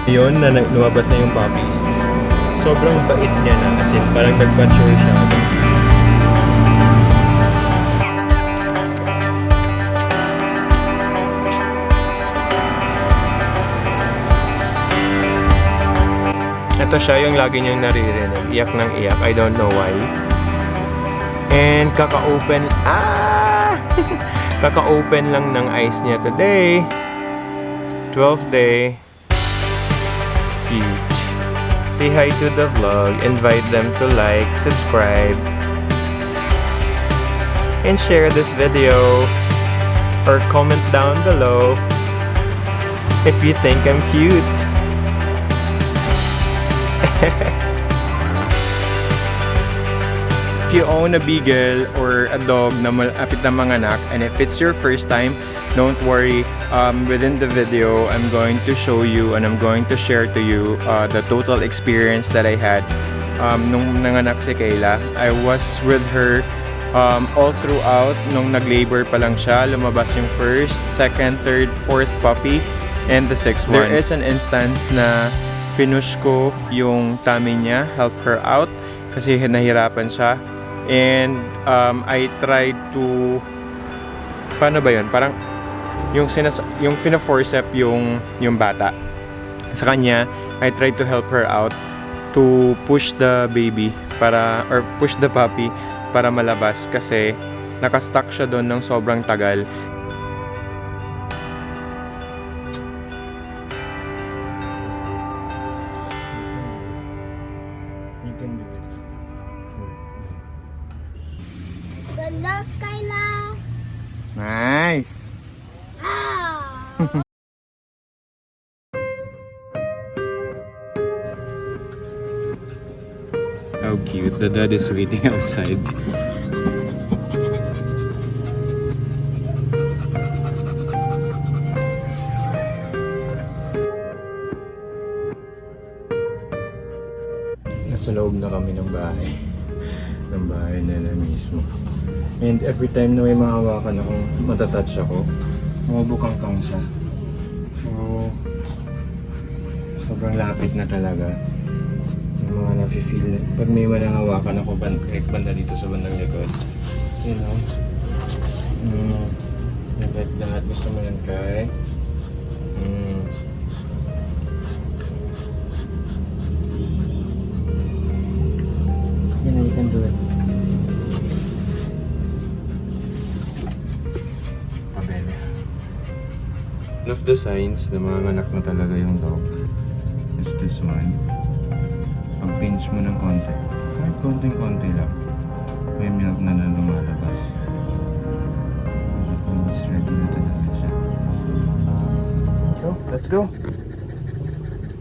Yun, na lumabas na yung puppies. Sobrang bait niya na, as in, parang nag-mature siya. Ito siya yung lagi niyong naririnig. Iyak ng iyak. I don't know why. And kaka-open. Kaka-open lang ng eyes niya today. 12th day. Cute. Say hi to the vlog. Invite them to like, subscribe, and share this video. Or comment down below if you think I'm cute. If you own a beagle or a dog na malapit na manganak, and if it's your first time, don't worry. Within the video, I'm going to show you and I'm going to share to you the total experience that I had nung nanganak si Kyla. I was with her all throughout. Nung nag-labor pa lang siya, lumabas yung first, second, third, fourth puppy, and the sixth one. There is an instance na pinush ko yung tummy niya, help her out, kasi nahirapan siya. And I tried to, paano ba yun? Parang yung pina-forcep yung bata sa kanya. I tried to help her out to push the baby or push the puppy para malabas kasi nakastuck siya doon ng sobrang tagal. Good luck, Kyla! Nice! How cute. The dad is waiting outside. Nasa loob na kami ng bahay. Ng bahay nila mismo. And every time na may mahawakan akong matatouch ako, mabukang-kang siya. So, sobrang lapit na talaga. Yung mga nafe-feel. Pag may manahawakan ako, banda dito sa bandang likod. You know? Like that. Gusto mo yan, Kai? You can do it. One of the signs na mga anak na talaga yung dog is this one. Pag pinch mo ng konti, kahit konting-konti lang, may milk na lumalabas. It's ready na talaga siya. Let's go!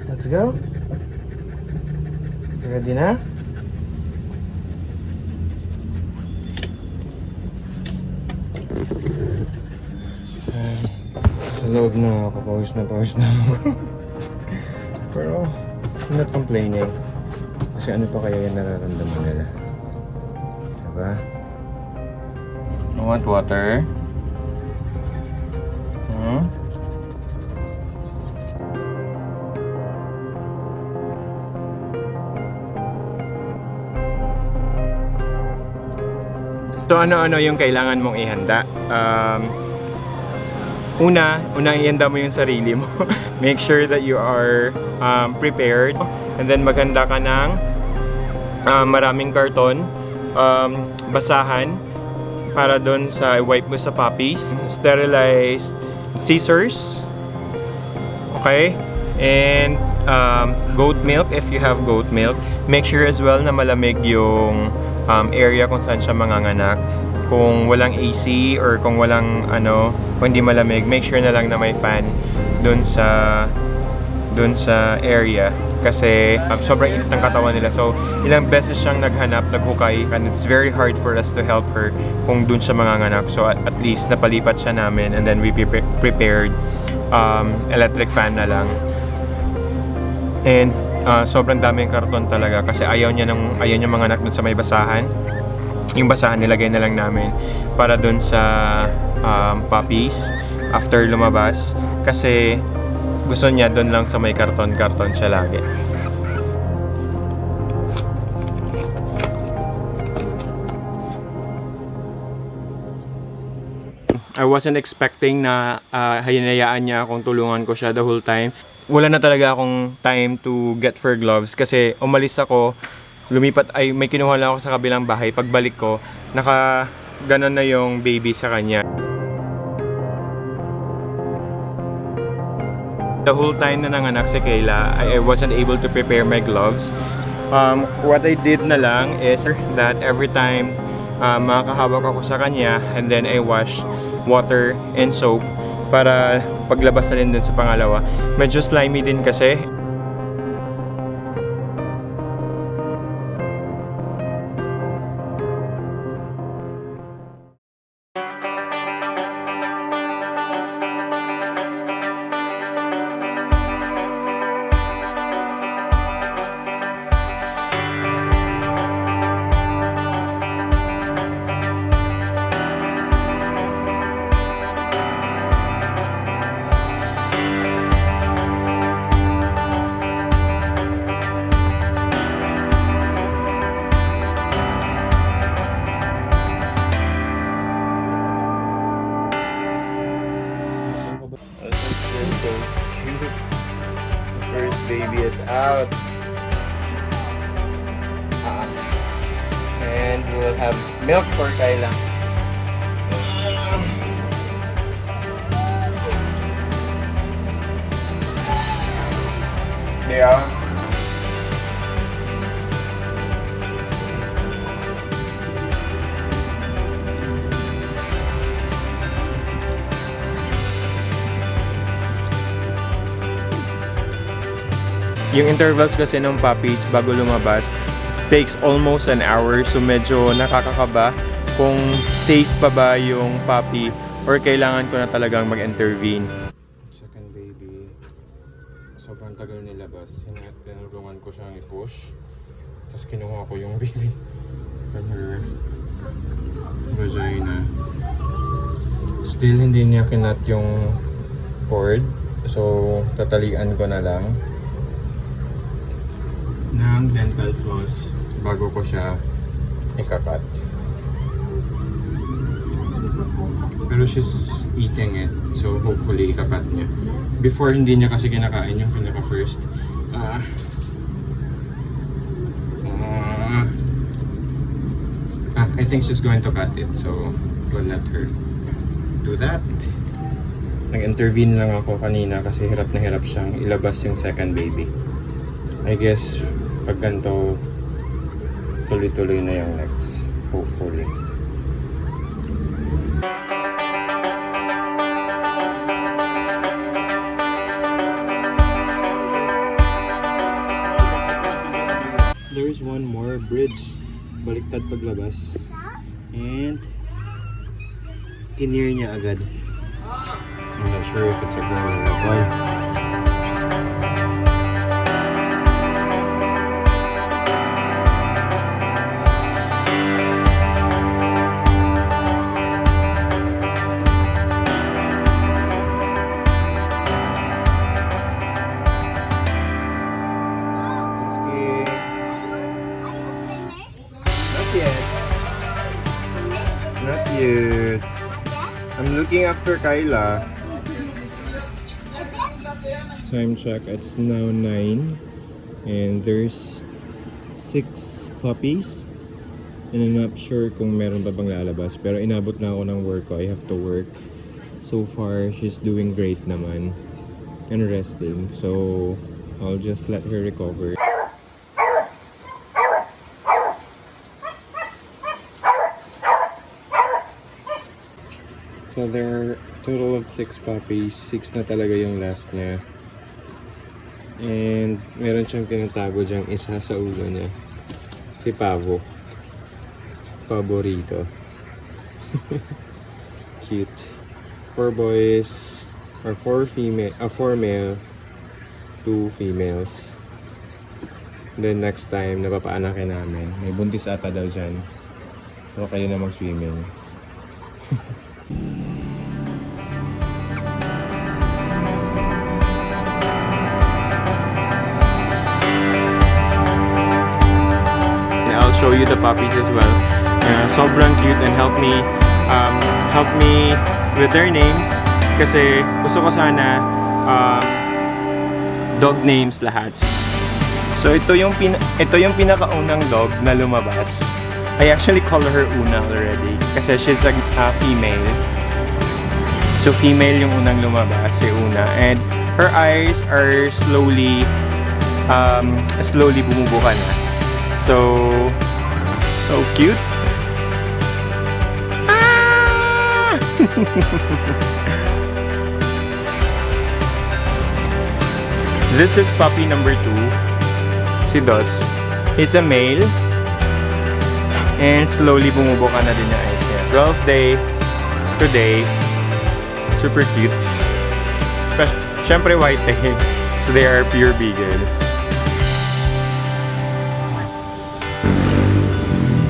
Let's go! Ready na? Sa loob na ako, pawis na ako. Pero, I'm not complaining. Kasi ano pa kaya yung nararamdaman nila? Diba? You want water? So ano-ano yung kailangan mong ihanda? Unang ihanda mo yung sarili mo. Make sure that you are prepared. And then maghanda ka ng maraming karton, basahan para doon sa wipe mo sa puppies, sterilized scissors, okay, and goat milk if you have goat milk. Make sure as well na malamig yung area kung saan siya manganganak. Kung walang AC or kung walang kung hindi malamig, make sure na lang na may fan dun sa area kasi sobrang init ng katawan nila. So ilang beses siyang naghukay, and it's very hard for us to help her kung dun siya manganganak. So at least napalipat siya namin, and then we prepared electric fan na lang. And sobrang daming karton talaga kasi ayaw niya manganak dun sa may basahan. Yung basahan nilagay na lang namin para dun sa puppies after lumabas kasi gusto niya doon lang sa may karton-karton siya lagi. I wasn't expecting na hinayaan niya akong tulungan ko siya the whole time. Wala na talaga akong time to get fur gloves kasi umalis ako, lumipat, ay may kinuha lang ako sa kabilang bahay. Pagbalik ko, naka ganon na yung baby sa kanya. The whole time na nanganak si Kyla, I wasn't able to prepare my gloves. What I did na lang is that every time makakahawak ako sa kanya, and then I wash water and soap para paglabas na rin dun sa pangalawa. Medyo slimy din kasi. First baby is out. And we'll have milk for Kyla. Yeah. Yung intervals kasi ng puppies bago lumabas takes almost an hour, so medyo nakakakaba kung safe pa ba yung puppy or kailangan ko na talagang mag-intervene. Second baby, sobrang tagal nilabas. Tinulungan ko siyang i-push, tapos kinuha ko yung baby from her vagina. Still hindi niya kinat yung cord, so tatalian ko na lang ng dental floss bago ko siya ikakat. Pero she's eating it, so hopefully ikakat niya. Before hindi niya kasi kinakain yung pinaka first. I think she's going to cut it, so we'll let her do that. Nag-intervene lang ako kanina kasi hirap na hirap siyang ilabas yung second baby. I guess pag ganito, tuloy-tuloy na yung next, hopefully. There's one more bridge, baliktad paglabas, and kinnear niya agad. I'm not sure if it's a girl or a boy. Not yet. I'm looking after Kyla. Time check, it's now 9 and there's 6 puppies and I'm not sure kung meron pa bang lalabas, pero inabot na ako ng work ko. I have to work. So far, she's doing great naman and resting, so I'll just let her recover. So there are total of 6 puppies. 6 na talaga yung last niya. And meron siyang tinatago dyang isa sa ulo niya. Si Pavo. Paborito. Cute. 4 boys, or 4 male, 2 females. Then next time, napapaanakin namin. May buntis ata daw dyan. So kayo na mag-swimming. show you the puppies as well. Sobrang cute and help me with their names kasi gusto ko sana dog names lahat. So ito yung pinakaunang dog na lumabas. I actually call her Una already kasi she's a female. So female yung unang lumabas, si Una, and her eyes are slowly bumubuka na. So cute. Ah! This is puppy number 2. Si Dos. He's a male. And slowly bumubuka na din yung eyes niya. 12th day today. Super cute. But syempre white eh. So they are pure beagle.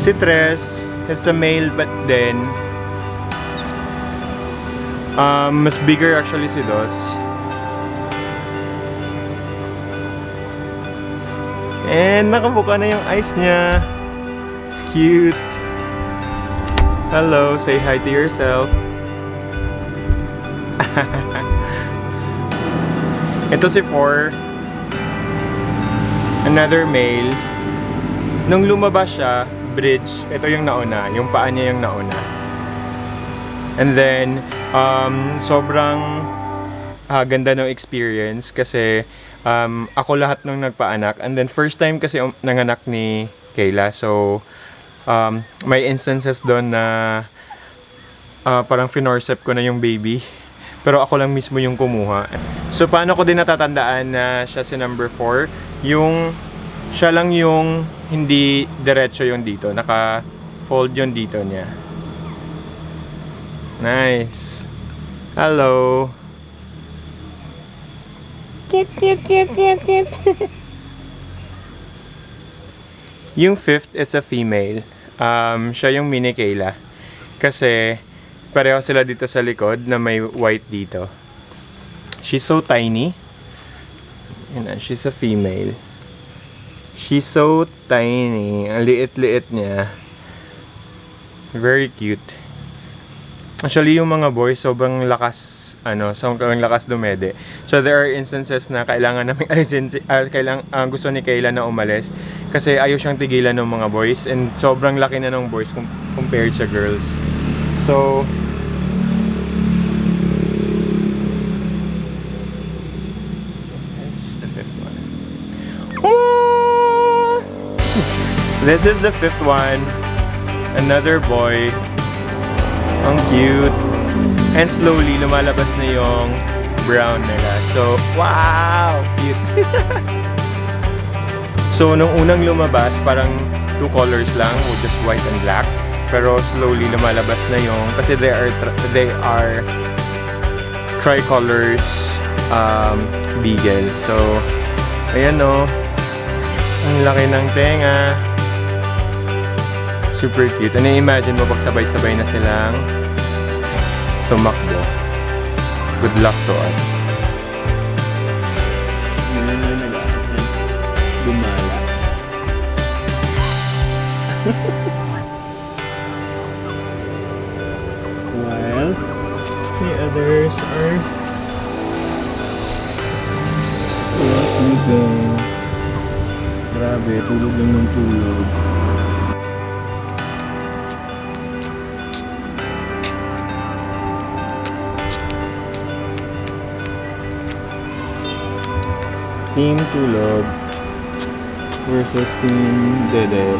Si Tres is a male but then mas bigger actually si Dos. And nakabuka na yung eyes niya. Cute. Hello, say hi to yourself. Ito si 4. Another male. Nung lumabas siya, bridge, ito yung nauna. Yung paa niya yung nauna. And then, sobrang ganda ng experience kasi ako lahat nung nagpaanak. And then first time kasi nanganak ni Kyla. So may instances doon na parang finorcep ko na yung baby. Pero ako lang mismo yung kumuha. So paano ko din natatandaan na siya si number 4? Siya lang yung hindi diretso yung dito. Naka-fold yung dito niya. Nice. Hello. Cute. Yung 5th is a female. Siya yung mini Kyla. Kasi pareho sila dito sa likod na may white dito. She's so tiny. Yan, she's a female. She's so tiny. Ang liit-liit niya. Very cute. Actually, yung mga boys, sobrang lakas dumede. So, there are instances na kailangan namin alisin, gusto ni Kyla na umalis. Kasi ayaw siyang tigilan ng mga boys. And sobrang laki na ng boys compared sa girls. So, that's the 5th one. This is the 5th one. Another boy. Ang cute. And slowly, lumalabas na yung brown nila. So, wow! Cute! So, nung unang lumabas, parang 2 colors lang, just white and black. Pero slowly, lumalabas na yung, kasi they are tricolors beagle. So, ayan o. Ang laki ng tenga. Super cute. Ano imagine mo pag sabay-sabay na silang tumakbo. Good luck to us. Ngayon na nag-aaral. Gumala. While the others are still sleeping. Grabe, tulog lang ng tulog. Team Tulog versus Team Dede.